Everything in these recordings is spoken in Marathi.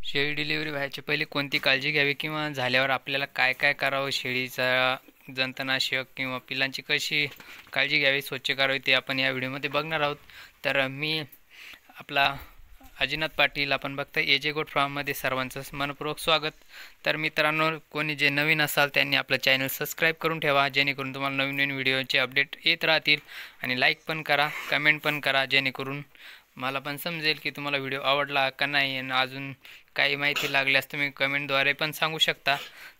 शेळी डिलिव्हरी व्हायच्या पहिले कोणती काळजी घ्यावी किंवा झाल्यावर आपल्याला काय काय करावं, शेळीचा जंतनाशक किंवा पिलांची कशी काळजी घ्यावी, स्वच्छ करावी ते आपण या व्हिडिओमध्ये बघणार आहोत. तर मी आपला अजिनाथ पाटील, आपण बघताय एजे गोट फार्ममध्ये सर्वांचं मनपूर्वक स्वागत. तर मित्रांनो, कोणी जे नवीन असाल त्यांनी आपलं चॅनल सबस्क्राईब करून ठेवा, जेणेकरून तुम्हाला नवीन नवीन व्हिडिओचे अपडेट येत राहतील. आणि लाईक पण करा, कमेंट पण करा, जेणेकरून मला पण समजेल की तुम्हाला व्हिडिओ आवडला का नाही. आणि अजून काही माहिती लागल्यास तुम्ही कमेंटद्वारे पण सांगू शकता.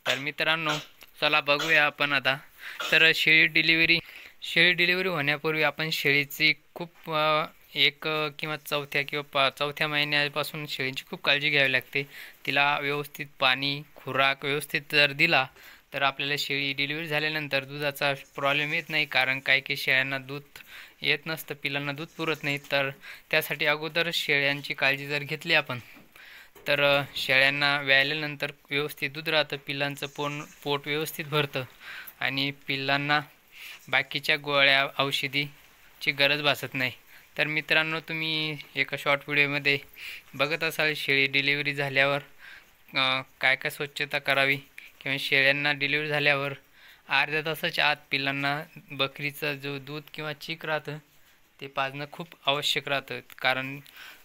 तर मित्रांनो, चला बघूया आपण आता. तर शेळी डिलिव्हरी होण्यापूर्वी आपण शेळीची खूप एक किंवा चौथ्या महिन्यापासून शेळींची खूप काळजी घ्यावी लागते. तिला व्यवस्थित पाणी, खुराक व्यवस्थित जर दिला तर आपल्याला शेळी डिलिव्हरी झाल्यानंतर दुधाचा प्रॉब्लेम येत नाही. कारण काही काही शेळ्यांना दूध येत नसतं, पिलांना दूध पुरत नाही. तर त्यासाठी अगोदर शेळ्यांची काळजी जर घेतली आपण, तर शेळ्यांना व्याल्यानंतर व्यवस्थित दूध राहतं, पिलांचं पोट व्यवस्थित भरतं आणि पिलांना बाकीच्या गोळ्या औषधीची गरज भासत नाही. तर मित्रांनो, तुम्ही एका शॉर्ट व्हिडिओमध्ये बघत असाल शेळी डिलिव्हरी झाल्यावर काय काय स्वच्छता करावी किंवा शेळ्यांना डिलिव्हरी झाल्यावर अर्ध्या तासाच्या आत पिलांना बकरीचं जो दूध किंवा चीक राहतं ते पाजणं खूप आवश्यक राहतं. कारण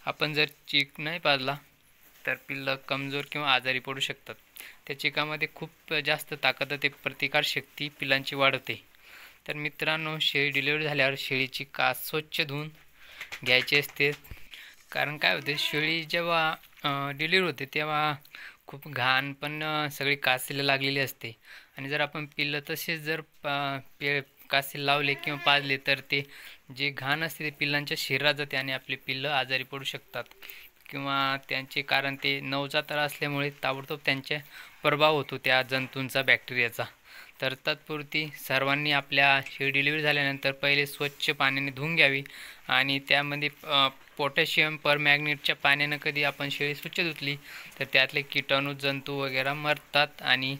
आपण जर चीक नाही पाजला तर पिल्लं कमजोर किंवा आजारी पडू शकतात. त्या चिकामध्ये खूप जास्त ताकद ते प्रतिकारशक्ती पिलांची वाढवते. तर मित्रांनो, शेळी डिलिव्हरी झाल्यावर शेळीची कास स्वच्छ धुवून घ्यायची असते. कारण काय होते, शेळी जेव्हा डिलिव्हरी होते तेव्हा खूप घाण पण सगळी कासेला लागलेली असते. आणि जर आपण पिल्लं तसेच जर कासेला लावले किंवा पाजले तर ते जे घाण असते ते पिल्लांच्या शरीरात जाते आणि आपले पिल्लं आजारी पडू शकतात. किंवा त्यांचे, कारण ते नवजात असल्यामुळे ताबडतोब त्यांच्या प्रभाव होतो त्या जंतूंचा, बॅक्टेरियाचा. तर तत्पुरती सर्वांनी आपल्या शेळी डिलिव्हरी झाल्यानंतर पहिले स्वच्छ पाण्याने धुवून घ्यावी. आणि त्यामध्ये पोटॅशियम परमॅग्नेटच्या पाण्यानं कधी आपण शेळी स्वच्छ धुतली तर त्यातले किटाणू, जंतू वगैरे मरतात आणि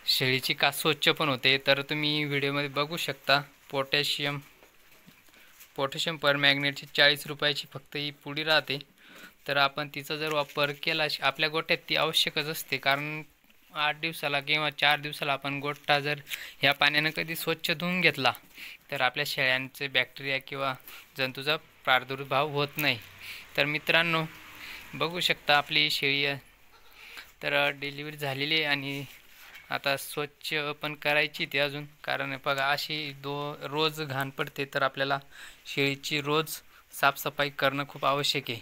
शेळीची कास स्वच्छ पण होते. तर तुम्ही व्हिडिओमध्ये बघू शकता, पोटॅशियम परमॅग्नेटची 40 रुपयाची फक्त ही पुडी राहते. तर आपण तिचा जर वापर केला आपल्या गोठ्यात, ती आवश्यकच असते. कारण 8 दिवसाला किंवा 4 दिवसाला आपण गोठा जर ह्या पाण्यानं कधी स्वच्छ धुवून घेतला तर आपल्या शेळ्यांचे बॅक्टेरिया किंवा जंतूचा प्रादुर्भाव होत नाही. तर मित्रांनो, बघू शकता आपली शेळी तर डिलिव्हरी झालेली आहे आणि आता स्वच्छ पण करायची ती अजून. कारण बघा, अशी रोज घाण पडते, तर आपल्याला शेळीची रोज साफसफाई करणं खूप आवश्यक आहे.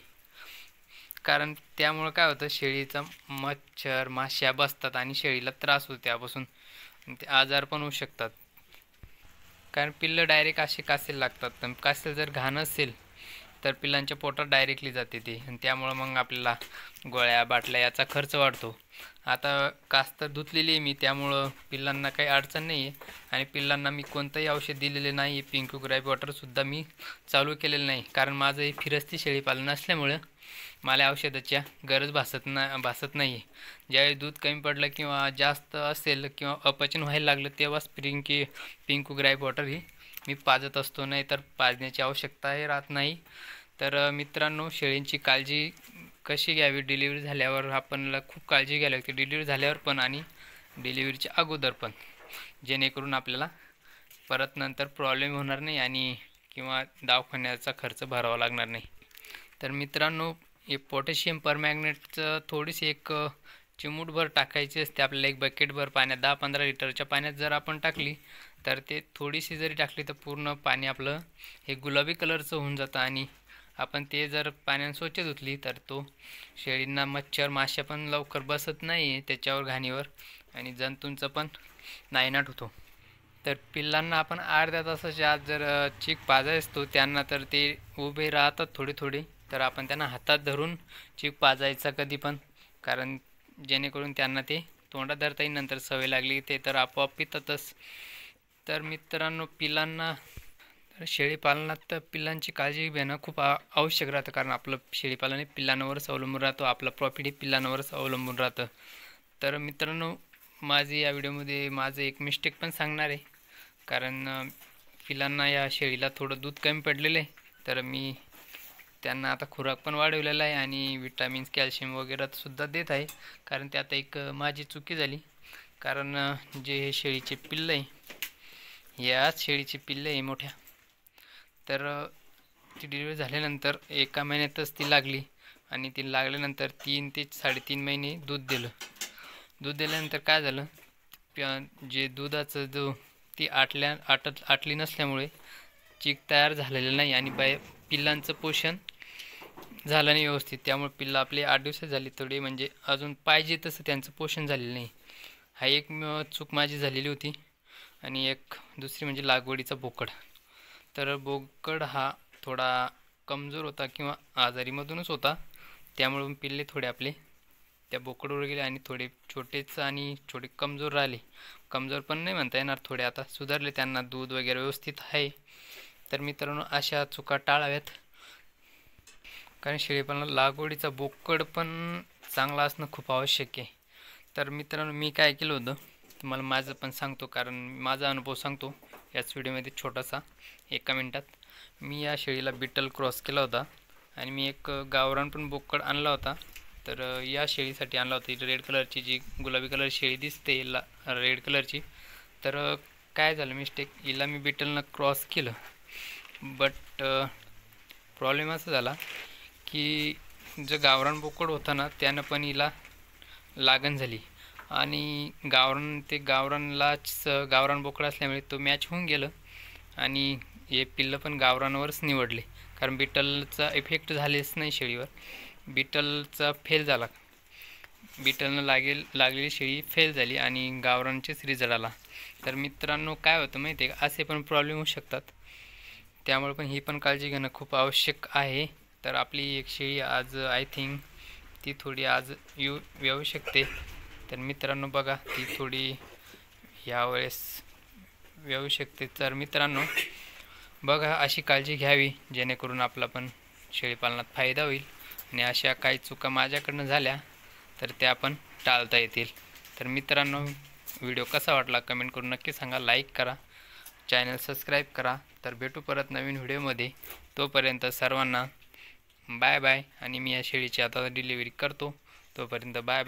कारण त्यामुळं काय होतं, शेळीचा मच्छर, माश्या बसतात आणि शेळीला त्रास होतो त्यापासून, ते आजार पण होऊ शकतात. कारण पिल्लं डायरेक्ट असे कासेला लागतात. तर कासेला जर घाण असेल तर पिल्लांच्या पोटात डायरेक्टली जाते ती, आणि त्यामुळं मग आपल्याला गोळ्या, बाटल्या याचा खर्च वाढतो. आता कास तर धुतलेली आहे मी, त्यामुळं पिल्लांना काही अडचण नाही आहे. आणि पिल्लांना मी कोणतंही औषध दिलेले नाही आहे. पिंकू ग्राईप वॉटरसुद्धा मी चालू केलेलं नाही. कारण माझं हे फिरस्ती शेळीपालन असल्यामुळं मला औषधाच्या गरज भासत नाही आहे. ज्यावेळी दूध कमी पडलं किंवा जास्त असेल किंवा अपचन व्हायला लागलं तेव्हाच पिंकू ग्राईप वॉटर ही मी पाजत असतो, नाही तर पाजण्याची आवश्यकताही राहत नाही. तर मित्रांनो, शेळींची काळजी कशी घ्यावी डिलिव्हरी झाल्यावर, आपल्याला खूप काळजी घ्यावी लागते डिलिव्हरी झाल्यावर पण आणि डिलिव्हरीच्या अगोदर पण, जेणेकरून आपल्याला परत नंतर प्रॉब्लेम होणार नाही आणि किंवा दवाखान्याचा खर्च भरावा लागणार नाही. तर मित्रांनो, हे पोटॅशियम परमॅग्नेटचं थोडीशी एक चिमूटभर टाकायची असते आपल्याला. एक बकेटभर पाण्यात, 10-15 लिटरच्या पाण्यात जर आपण टाकली तर ते थोडीशी जरी टाकली तर पूर्ण पाणी आपलं हे गुलाबी कलरचं होऊन जातं. आणि आपण ते जर पाण्याने स्वच्छ धुतली तर तो शेळींना मच्छर, माश्या पण लवकर बसत नाही त्याच्यावर, घाणीवर, आणि जंतूंचा पण नायनाट होतो. तर पिल्लांना आपण अर्ध्या तासाच्या आत जर चीक पाजायचा असतो त्यांना, तर ते उभे राहतात थोडे थोडे, तर आपण त्यांना हातात धरून चीक पाजायचा कधी पण. कारण जेणेकरून त्यांना ते तोंडात धरता येईल, नंतर सवय लागली ते तर आपोआप पितातच. तर मित्रांनो, शेळीपालनात तर पिल्लांची काळजी घेणं खूप आवश्यक राहतं. कारण आपलं शेळीपालन हे पिल्लांवरच अवलंबून राहतो, आपलं प्रॉफिट हे पिल्लांवरच अवलंबून राहतं. तर मित्रांनो, माझी या व्हिडिओमध्ये माझं एक मिस्टेक पण सांगणार आहे. कारण पिल्लांना, या शेळीला थोडं दूध कमी पडलेलं आहे, तर मी त्यांना आता खुराक पण वाढवलेला आहे आणि विटॅमिन्स कॅल्शियम वगैरे सुद्धा देत आहे. कारण ते आता एक माझी चुकी झाली, कारण जे हे शेळीचे पिल्लं आहे, याच शेळीची पिल्लं आहे मोठ्या, तर ती डिलिव्हरी झाल्यानंतर 1 महिन्यातच ती लागली आणि ती लागल्यानंतर 3 ते 3.5 महिने दूध दिलं. दूध दिल्यानंतर काय झालं, जे दुधाचं ती आटली नसल्यामुळे चीक तयार झालेलं नाही आणि पिल्लांचं पोषण झालं नाही व्यवस्थित. त्यामुळे पिल्लं आपली 8 दिवसात झाली, थोडी म्हणजे अजून पाहिजे तसं त्यांचं पोषण झालेलं नाही. हा एक चूक माझी झालेली होती. आणि एक दुसरी म्हणजे लागवडीचा बोकड. तर बोकड हा थोडा कमजोर होता किंवा आजारीमधूनच होता, त्यामुळे पिल्ले थोडे आपले त्या बोकडवर गेले आणि थोडे छोटेच आणि थोडे कमजोर राहिले. कमजोर पण नाही म्हणता येणार, थोडे आता सुधारले, त्यांना दूध वगैरे व्यवस्थित आहे. तर मित्रांनो, अशा चुका टाळाव्यात, कारण शेळीपालनाला लागवडीचा बोकड पण चांगला असणं खूप आवश्यक आहे. तर मित्रांनो, मी काय केलं होतं तुम्हाला माझं पण सांगतो, कारण माझा अनुभव सांगतो याच व्हिडिओमध्ये छोटासा 1 मिनिटात. मी या शेळीला बिटल क्रॉस केला होता आणि मी एक गावरान पण बोकड आणला होता. तर या शेळीसाठी आणला होता, रेड कलरची, जी गुलाबी कलर शेळी दिसते रेड कलरची. तर काय झालं मिस्टेक, हिला मी बिटलनं क्रॉस केलं, बट प्रॉब्लेम असा झाला की जो गावरान बोकड होता ना, त्यानं पण हिला लागण झाली आणि गावरान बोकड असल्यामुळे तो मॅच होऊन गेलं आणि हे पिल्लं पण गावरानवरच निवडले, कारण बिटलचा इफेक्ट झालेच नाही शेळीवर. बिटलचा फेल झाला, बिटलनं लागलेली शेळी फेल झाली आणि गावरानचेच रिझल्ट आला. तर मित्रांनो, काय होतं माहिती आहे का, असे पण प्रॉब्लेम होऊ शकतात, त्यामुळे पण ही पण काळजी घेणं खूप आवश्यक आहे. तर आपली एक शेळी आज आय थिंक ती थोडी आज येऊ शकते. तर मित्रांनो बघा, ती थोडी यावेळेस येऊ शकते. तर मित्रांनो बघा, अशी काळजी घ्यावी जेणेकरून आपला पण शेळीपालनात फायदा होईल आणि अशा काही चुका माझ्याकडनं झाल्या तर त्या पण टाळता येतील. तर मित्रांनो, व्हिडिओ कसा वाटला कमेंट करून नक्की सांगा, लाईक करा, चॅनल सबस्क्राईब करा. तर भेटू परत नवीन व्हिडिओमध्ये. तोपर्यंत सर्वांना बाय बाय. आणि मी या शेळीची आता डिलिव्हरी करतो, तोपर्यंत बाय बाय.